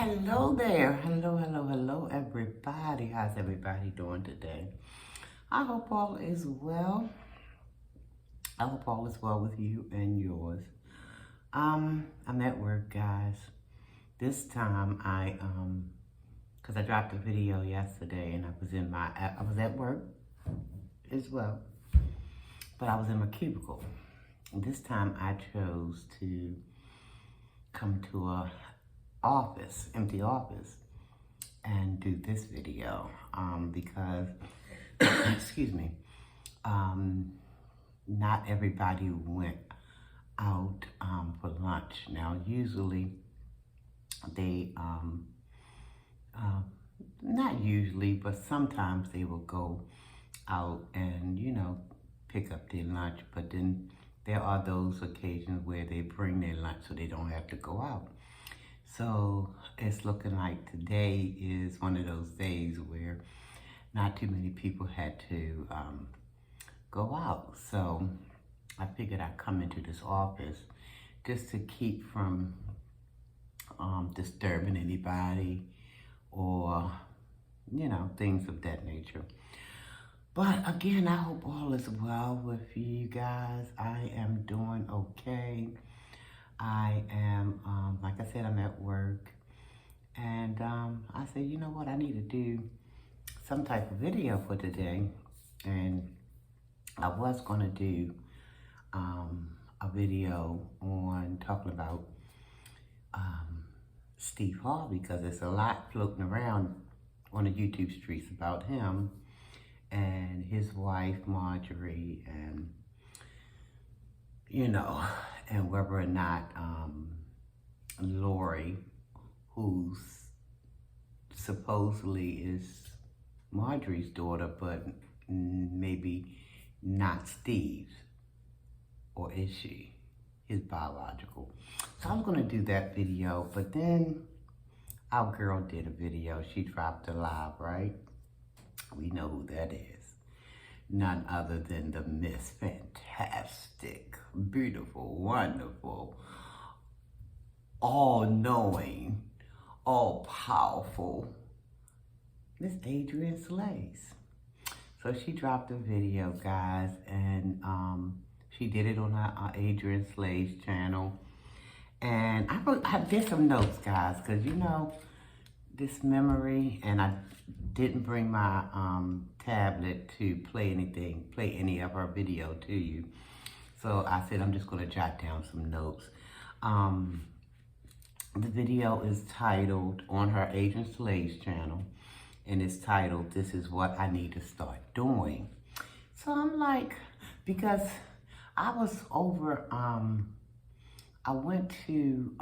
Hello there. Hello, everybody. How's everybody doing today? I hope all is well. I hope all is well with you and yours. I'm at work, guys. This time cause I dropped a video yesterday and I was at work as well, but I was in my cubicle. And this time I chose to come to a empty office, and do this video because, excuse me, not everybody went out for lunch. Now, usually they, not usually, but sometimes they will go out and, pick up their lunch, but then there are those occasions where they bring their lunch so they don't have to go out. So it's looking like today is one of those days where not too many people had to go out. So I figured I'd come into this office just to keep from disturbing anybody or, things of that nature. But again, I hope all is well with you guys. I am doing okay. I am, like I said, I'm at work, and I said, you know what, I need to do some type of video for today, and I was going to do a video on talking about Steve Harvey, because there's a lot floating around on the YouTube streets about him and his wife, Marjorie, and and whether or not Lori, who's supposedly is Marjorie's daughter, but maybe not Steve's, or is she his biological? So I'm gonna do that video, but then our girl did a video. She dropped a live, right? We know who that is. None other than the Miss Fantastic, beautiful, wonderful, all-knowing, all-powerful Miss Adrienne Slays. So she dropped a video, guys, and she did it on her Adrienne Slays channel. And I did some notes, guys, because this memory, and I didn't bring my tablet to play any of her video to you. So I said I'm just going to jot down some notes. The video is titled, on her Adrienne Slays channel, and it's titled, "This is what I need to start doing." So I'm like, because I was over, I went to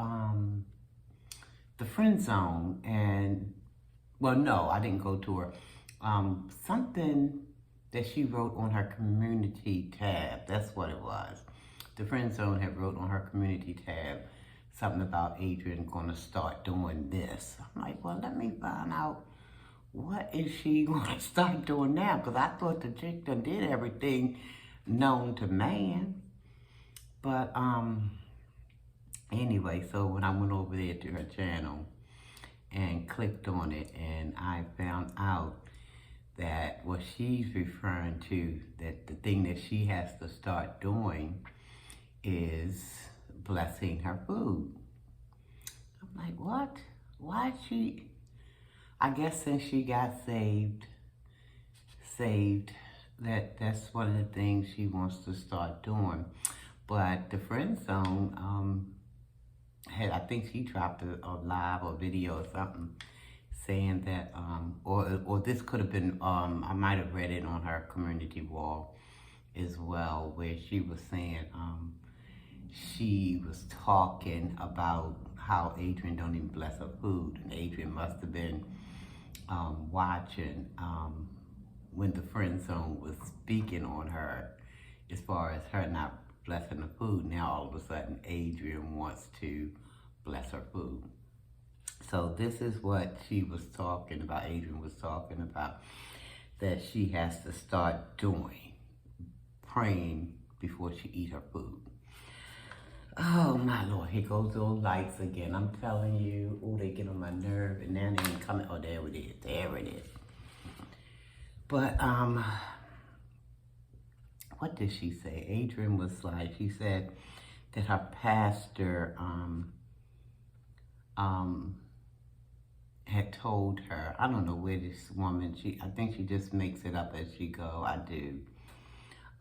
the friend zone, and well, no, I didn't go to her. Something that she wrote on her community tab, that's what it was. The friend zone had wrote on her community tab something about Adrienne gonna start doing this. I'm like, well, let me find out what is she gonna start doing now, because I thought the chick done did everything known to man. But anyway, so when I went over there to her channel and clicked on it, and I found out that what she's referring to, that the thing that she has to start doing is blessing her food. I'm like, what? Why she? I guess since she got saved, that's one of the things she wants to start doing. But the friend zone, I think she dropped a live or video or something saying that, or this could have been, I might have read it on her community wall as well, where she was saying, she was talking about how Adrienne don't even bless her food, and Adrienne must have been watching when the friend zone was speaking on her as far as her not blessing the food. Now all of a sudden Adrienne wants to bless her food. So this is what she was talking about, Adrienne was talking about, that she has to start doing, praying before she eat her food. Oh my Lord, here goes those lights again. I'm telling you, oh, they get on my nerve, and now they ain't coming. Oh, there it is. There it is. But what did she say? Adrian was like, she said that her pastor um had told her. I don't know where this woman. I think she just makes it up as she go. I do.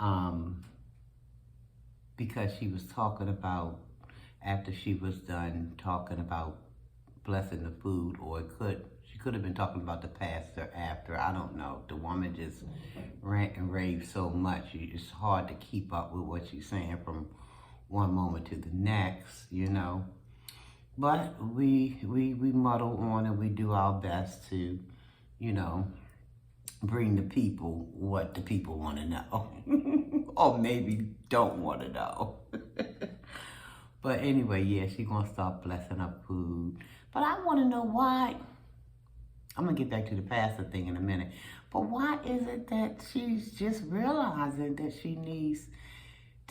Um, because she was talking about after she was done talking about blessing the food, or she could have been talking about the pastor after. I don't know. The woman just rant and rave so much. It's hard to keep up with what she's saying from one moment to the next, you know. But we muddle on and we do our best to, you know, bring the people what the people want to know. Or maybe don't want to know. But anyway, yeah, she's going to start blessing her food. But I want to know why. I'm going to get back to the pastor thing in a minute. But why is it that she's just realizing that she needs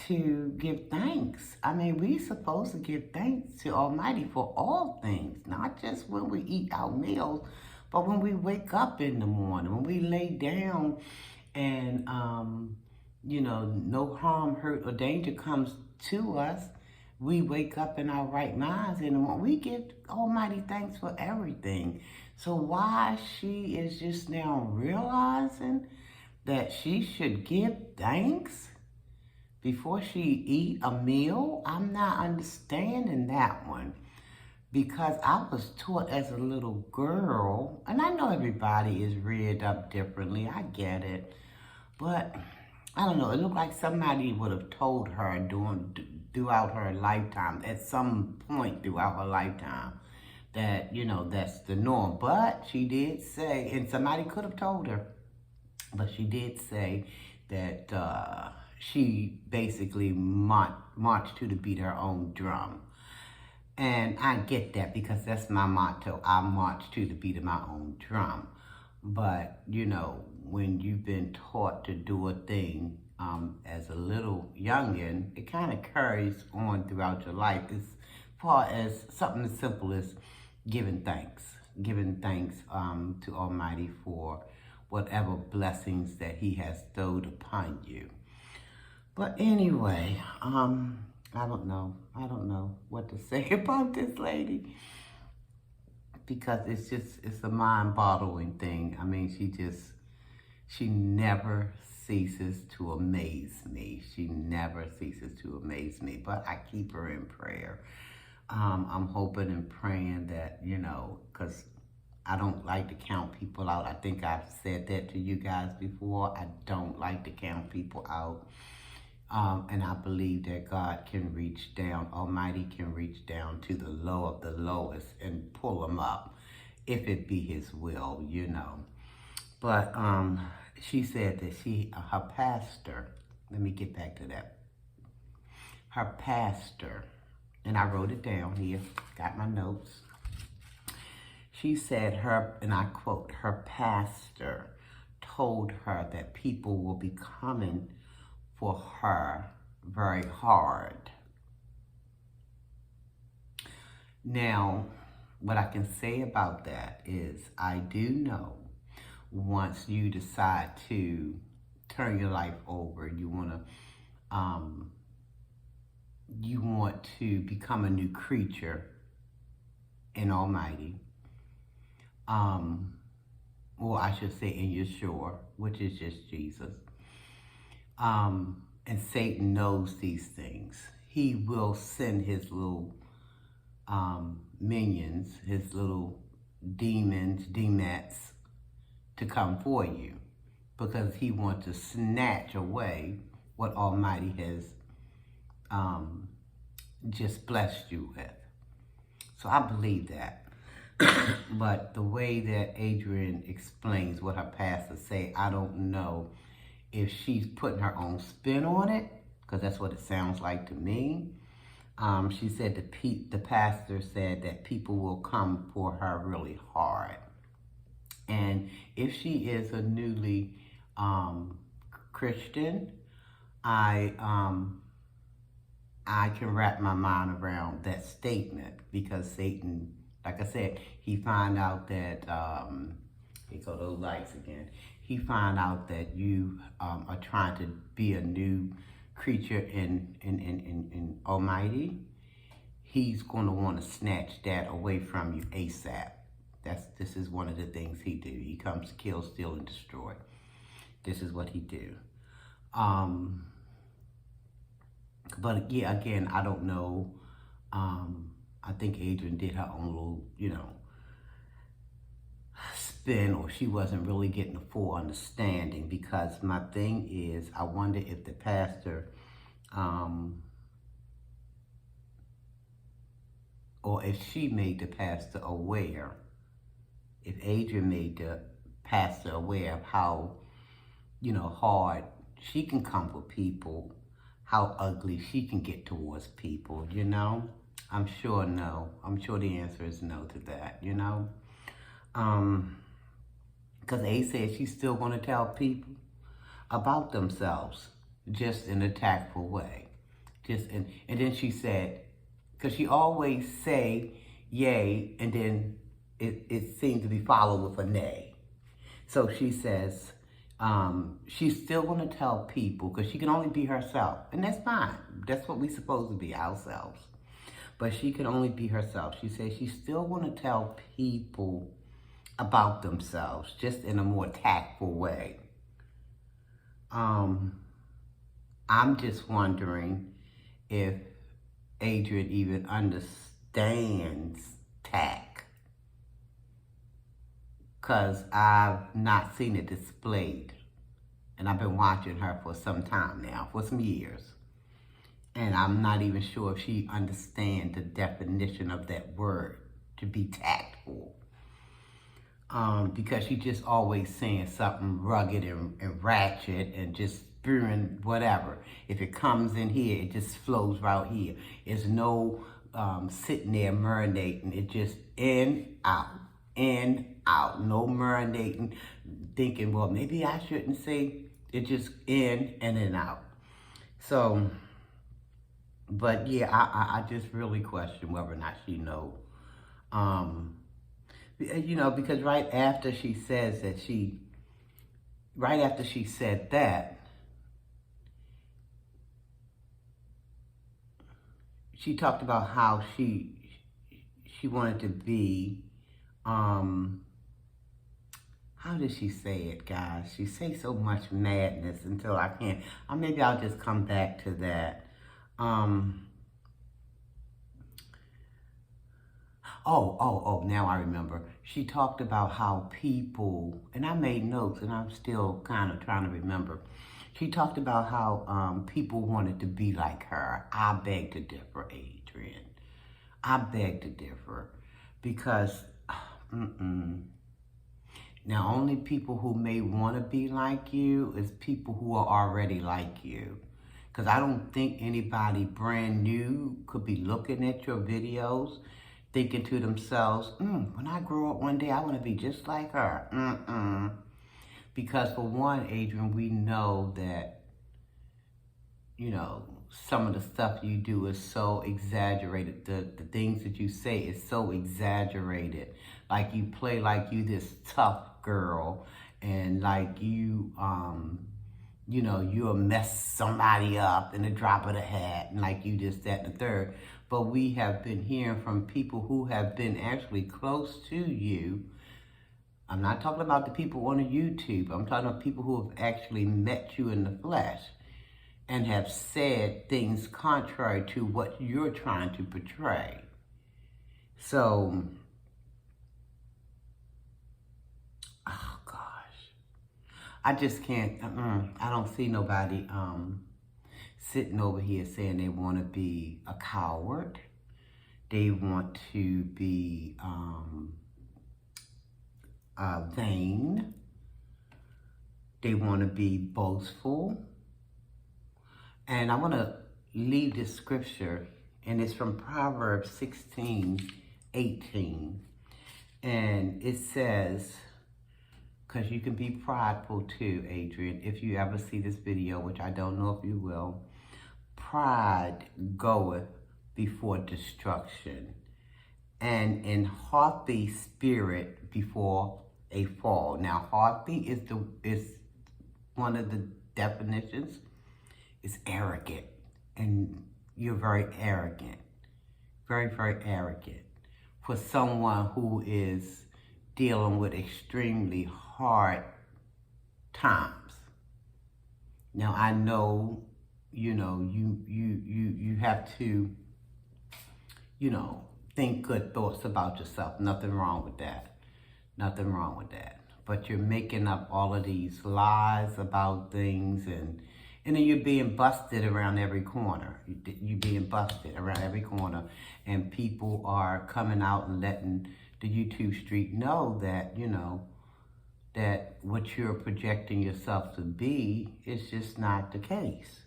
to give thanks? I mean, we're supposed to give thanks to Almighty for all things, not just when we eat our meals, but when we wake up in the morning, when we lay down and, you know, no harm, hurt, or danger comes to us. We wake up in our right minds and we give Almighty thanks for everything. So why she is just now realizing that she should give thanks before she eat a meal? I'm not understanding that one. Because I was taught as a little girl, and I know everybody is reared up differently, I get it. But I don't know, it looked like somebody would have told her throughout her lifetime, at some point throughout her lifetime, that, you know, that's the norm. But she did say, and somebody could have told her, but she did say that she basically marched to the beat her own drum. And I get that because that's my motto. I march to the beat of my own drum. But, you know, when you've been taught to do a thing as a little youngin', it kind of carries on throughout your life as far as something as simple as giving thanks. Giving thanks to Almighty for whatever blessings that He has bestowed upon you. But anyway, I don't know. I don't know what to say about this lady because it's a mind-boggling thing. I mean, she never ceases to amaze me. She never ceases to amaze me, but I keep her in prayer. I'm hoping and praying that, you know, because I don't like to count people out. I think I've said that to you guys before. I don't like to count people out. And I believe that God can reach down, Almighty can reach down to the low of the lowest and pull them up, if it be His will, you know. But she said that her pastor, let me get back to that. Her pastor, and I wrote it down here, got my notes. She said and I quote, her pastor told her that people will be coming for her very hard. Now, what I can say about that is I do know once you decide to turn your life over, you want to become a new creature in Almighty. Or I should say in Yeshua, which is just Jesus. And Satan knows these things. He will send his little minions, his little demons, demots, to come for you because he wants to snatch away what Almighty has just blessed you with. So I believe that. But the way that Adrian explains what her pastor say, I don't know if she's putting her own spin on it, because that's what it sounds like to me. She said the pastor said that people will come for her really hard. And if she is a newly Christian, I I can wrap my mind around that statement because Satan, like I said, he find out that, here go those lights again. He find out that you are trying to be a new creature in Almighty. He's going to want to snatch that away from you ASAP. This is one of the things he do. He comes to kill, steal, and destroy. This is what he do. But yeah, again, I don't know. I think Adrian did her own little, spin, or she wasn't really getting a full understanding, because my thing is, I wonder if the pastor, or if she made the pastor aware, if Adrian made the pastor aware of how, hard she can come for people, how ugly she can get towards people, I'm sure no. I'm sure the answer is no to that, Because A said she's still going to tell people about themselves, just in a tactful way. And then she said, because she always say yay, and then it seems to be followed with a nay. So she says, she's still going to tell people, because she can only be herself. And that's fine. That's what we're supposed to be, ourselves. But she can only be herself. She says she's still going to tell people about themselves, just in a more tactful way. I'm just wondering if Adrian even understands tact, because I've not seen it displayed, and I've been watching her for some time now, for some years, and I'm not even sure if she understands the definition of that word, to be tactful. Because she just always saying something rugged and ratchet and just spewing whatever. If it comes in here, it just flows right here. It's no sitting there marinating. It just in, out, no marinating, thinking, well, maybe I shouldn't say. It just in and then out. So, but yeah, I just really question whether or not she knows. Because right after she said that, she talked about how she wanted to be, how did she say it, guys? She say so much madness until I can't. Maybe I'll just come back to that. Now I remember. She talked about how people, and I made notes, and I'm still kind of trying to remember. She talked about how people wanted to be like her. I beg to differ, Adrian. I beg to differ, because now only people who may want to be like you is people who are already like you. Because I don't think anybody brand new could be looking at your videos thinking to themselves, when I grow up one day, I want to be just like her. Because for one, Adrian, we know that, some of the stuff you do is so exaggerated. The things that you say is so exaggerated. Like you play like you this tough girl, and like you'll mess somebody up in the drop of the hat, and like you just that and the third. But we have been hearing from people who have been actually close to you. I'm not talking about the people on the YouTube. I'm talking about people who have actually met you in the flesh and have said things contrary to what you're trying to portray. So, oh gosh, I just can't, I don't see nobody sitting over here saying they want to be a coward. They want to be vain. They want to be boastful. And I want to leave this scripture, and it's from Proverbs 16:18. And it says, because you can be prideful too, Adrian, if you ever see this video, which I don't know if you will. pride goeth before destruction, and an haughty spirit before a fall. Now, haughty is one of the definitions. Is arrogant, and you're very arrogant, very, very arrogant for someone who is dealing with extremely hard times. Now, I know, you have to, think good thoughts about yourself. Nothing wrong with that. Nothing wrong with that. But you're making up all of these lies about things, and then you're being busted around every corner. You're being busted around every corner, and people are coming out and letting the YouTube street know that, that what you're projecting yourself to be is just not the case.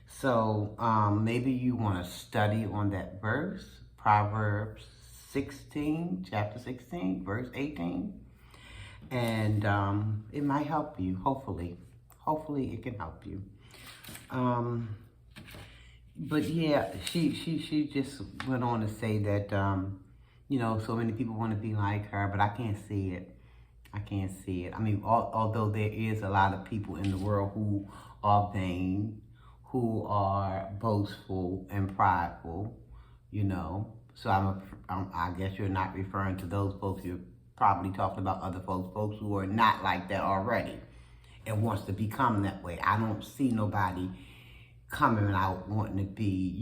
So maybe you want to study on that verse, Proverbs 16, chapter 16, verse 18. And it might help you, hopefully. Hopefully it can help you. But yeah, she just went on to say that, so many people want to be like her, but I can't see it. I can't see it. I mean, although there is a lot of people in the world who are vain, who are boastful and prideful, So I guess you're not referring to those folks. You're probably talking about other folks who are not like that already and wants to become that way. I don't see nobody coming out wanting to be,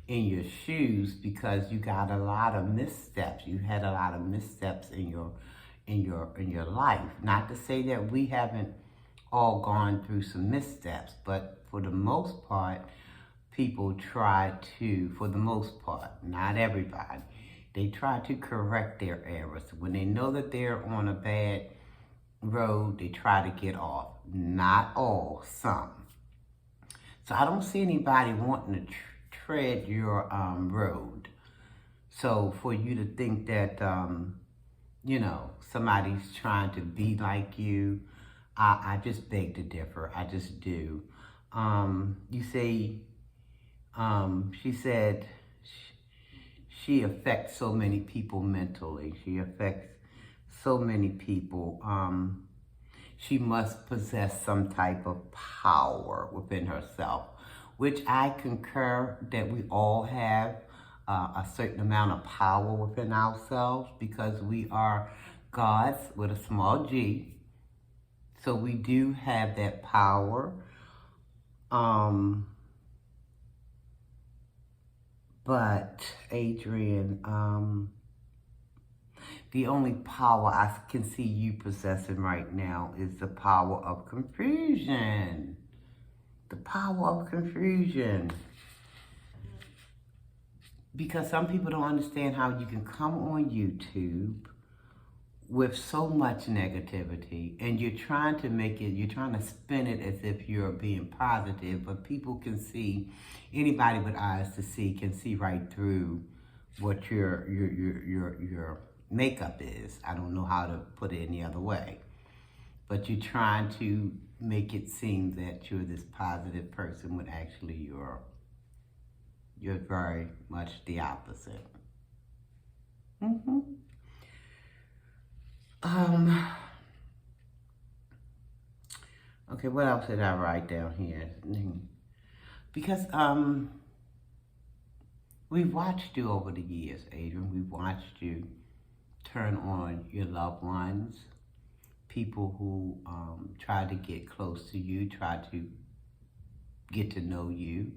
in your shoes, because you got a lot of missteps. You had a lot of missteps in your life. Not to say that we haven't all gone through some missteps, but for the most part, people try to, for the most part, not everybody, they try to correct their errors. When they know that they're on a bad road, they try to get off. Not all, some. So I don't see anybody wanting to tread your road. So for you to think that, somebody's trying to be like you, I just beg to differ. I just do. You say, she said she affects so many people mentally. She affects so many people. She must possess some type of power within herself, which I concur that we all have a certain amount of power within ourselves, because we are gods with a small g. So we do have that power. But Adrian, the only power I can see you possessing right now is the power of confusion. The power of confusion. Because some people don't understand how you can come on YouTube with so much negativity, and you're trying to spin it as if you're being positive, but people can see, anybody with eyes to see can see right through what your makeup is. I don't know how to put it any other way. But you're trying to make it seem that you're this positive person when actually you're very much the opposite. Okay, what else did I write down here? Because we've watched you over the years, Adrian. We've watched you turn on your loved ones, people who try to get close to you, try to get to know you,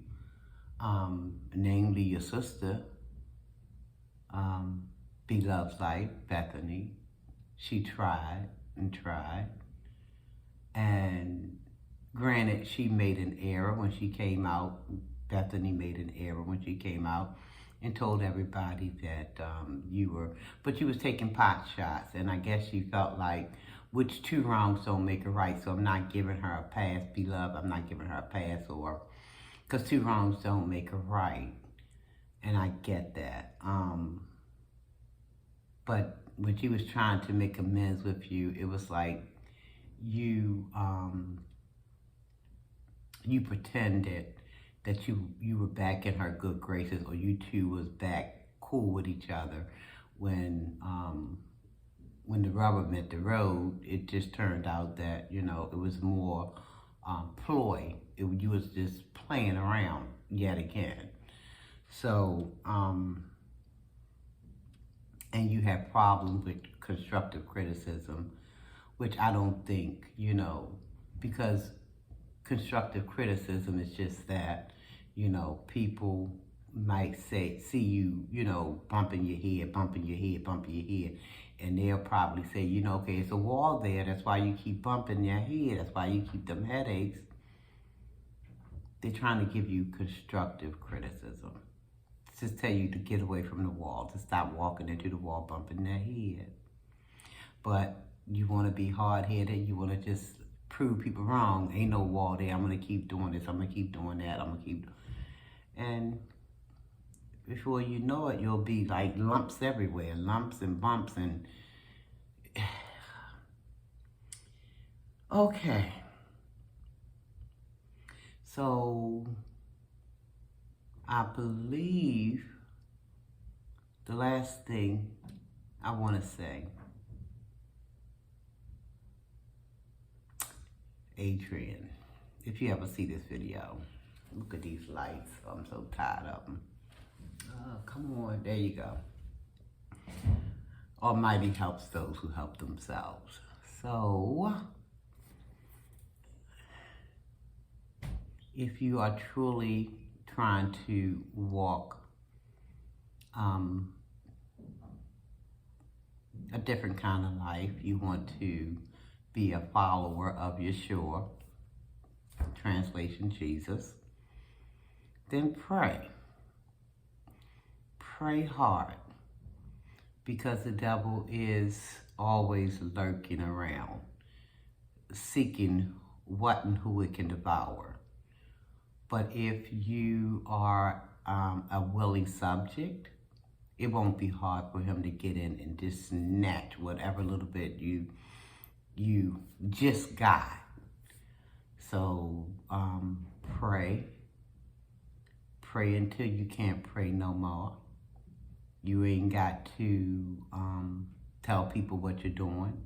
namely your sister, Beloved's Life, Bethany. She tried and tried. And granted, she made an error when she came out. Bethany made an error when she came out and told everybody that but you was taking pot shots. And I guess she felt like, which two wrongs don't make a right, so I'm not giving her a pass, Beloved. I'm not giving her a pass, because two wrongs don't make a right. And I get that. But when she was trying to make amends with you, it was like you pretended that you were back in her good graces, or you two was back cool with each other when the rubber met the road. It just turned out that, you know, it was more ploy. You was just playing around yet again. So, and you have problems with constructive criticism, which I don't think, you know, because constructive criticism is just that, you know, people might see you, you know, bumping your head, and they'll probably say, you know, okay, it's a wall there, that's why you keep bumping your head, that's why you keep them headaches. They're trying to give you constructive criticism. Just tell you to get away from the wall, to stop walking into the wall bumping their head. But you want to be hard-headed, you want to just prove people wrong. Ain't no wall there, I'm going to keep doing this, I'm going to keep doing that, I'm going to keep... And before you know it, you'll be like lumps everywhere, lumps and bumps and... Okay. So, I believe the last thing I want to say, Adrian, if you ever see this video, look at these lights. I'm so tired of them. Come on, there you go. Almighty helps those who help themselves. So, if you are truly trying to walk a different kind of life, you want to be a follower of Yeshua, translation Jesus, then pray. Pray hard, because the devil is always lurking around, seeking what and who it can devour. But if you are a willing subject, it won't be hard for him to get in and just snatch whatever little bit you just got. So pray until you can't pray no more. You ain't got to tell people what you're doing.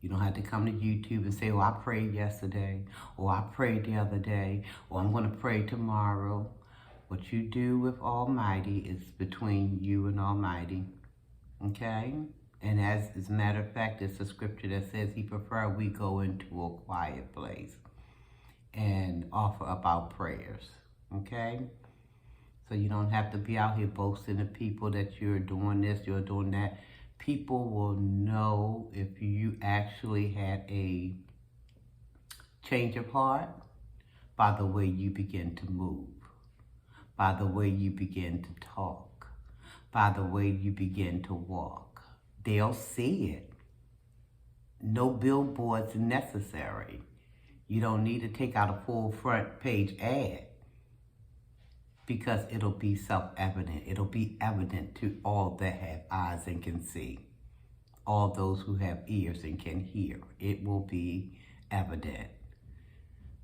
You don't have to come to YouTube and say, oh, I prayed yesterday, or I prayed the other day, or I'm going to pray tomorrow. What you do with Almighty is between you and Almighty, okay? And as a matter of fact, it's a scripture that says he prefer we go into a quiet place and offer up our prayers, okay? So you don't have to be out here boasting to people that you're doing this, you're doing that. People will know if you actually had a change of heart by the way you begin to move, by the way you begin to talk, by the way you begin to walk. They'll see it. No billboards necessary. You don't need to take out a full front page ad, because it'll be self-evident. It'll be evident to all that have eyes and can see, all those who have ears and can hear. It will be evident.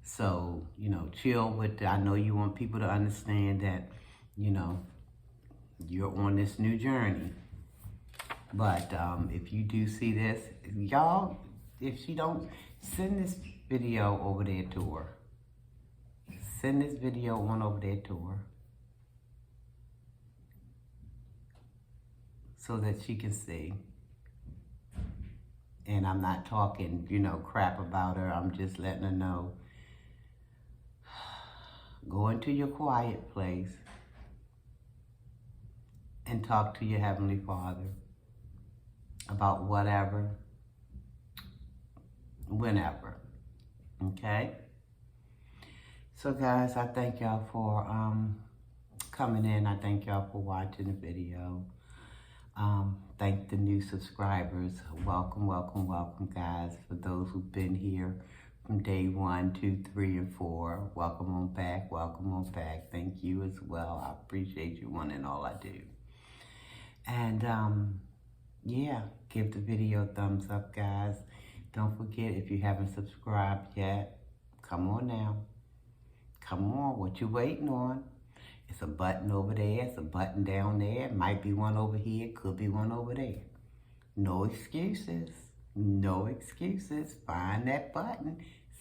So, you know, chill with it. I know you want people to understand that, you know, you're on this new journey. But if you do see this, y'all, if she don't, send this video over there to her. Send this video on over there to her, so that she can see. And I'm not talking, you know, crap about her. I'm just letting her know. Go into your quiet place and talk to your Heavenly Father about whatever, whenever, okay? So guys, I thank y'all for coming in. I thank y'all for watching the video. Thank the new subscribers. Welcome, welcome, welcome, guys. For those who've been here from day 1, 2, 3, and 4, welcome on back, welcome on back. Thank you as well. I appreciate you one and all I do. And yeah, give the video a thumbs up, guys. Don't forget, if you haven't subscribed yet, come on now. Come on, what you waiting on? It's a button over there. It's a button down there. It might be one over here. Could be one over there. No excuses. No excuses. Find that button.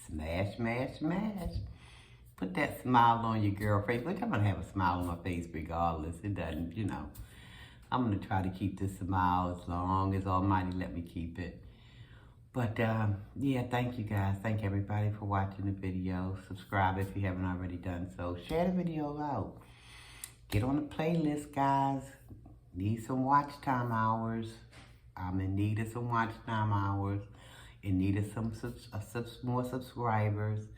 Smash, smash, smash. Put that smile on your girl face. Look, I'm going to have a smile on my face regardless. It doesn't, you know. I'm going to try to keep this smile as long as Almighty let me keep it. But, yeah, thank you guys. Thank everybody for watching the video. Subscribe if you haven't already done so. Share the video out. Get on the playlist, guys. Need some watch time hours. I'm in need of some watch time hours. In need of some more subscribers.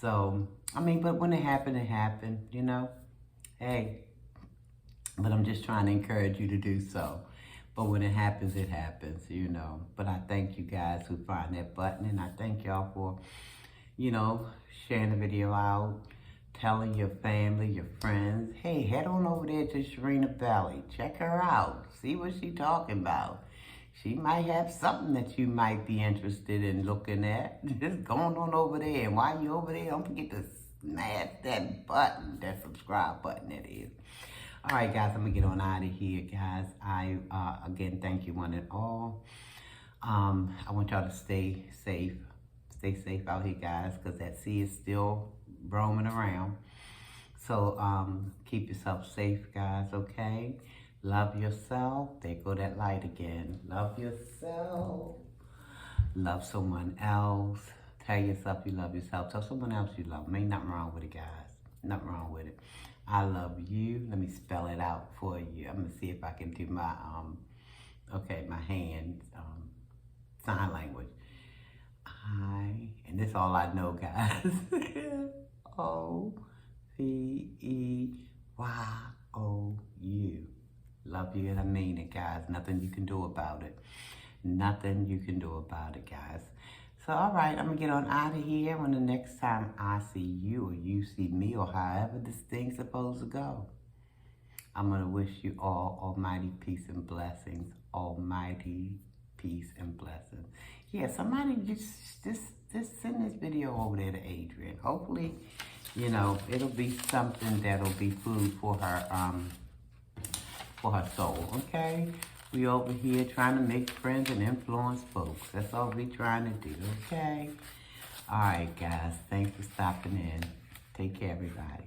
So, I mean, but when it happened, you know. Hey. But I'm just trying to encourage you to do so. But when it happens, you know. But I thank you guys who find that button. And I thank y'all for, you know, sharing the video out. Telling your family, your friends, hey, head on over there to Sharinabelli. Check her out. See what she's talking about. She might have something that you might be interested in looking at. Just going on over there. And while you're over there, don't forget to smash that button, that subscribe button that is. All right, guys, I'm going to get on out of here, guys. I, again, thank you one and all. I want y'all to stay safe. Stay safe out here, guys, because that sea is still roaming around. So keep yourself safe, guys, okay? Love yourself. There go that light again. Love yourself. Love someone else. Tell yourself you love yourself. Tell someone else you love them. Ain't nothing wrong with it, guys. Nothing wrong with it. I love you. Let me spell it out for you. I'm going to see if I can do my, okay, my hand, sign language. And this is all I know, guys. O-V-E-Y-O-U. Love you and I mean it, guys. Nothing you can do about it. Nothing you can do about it, guys. So, all right, I'm going to get on out of here. When the next time I see you or you see me or however this thing's supposed to go, I'm going to wish you all almighty peace and blessings. Almighty peace and blessings. Yeah, somebody just send this video over there to Adrian. Hopefully, you know, it'll be something that'll be food for her soul, okay? We over here trying to make friends and influence folks. That's all we trying to do, okay? All right, guys. Thanks for stopping in. Take care, everybody.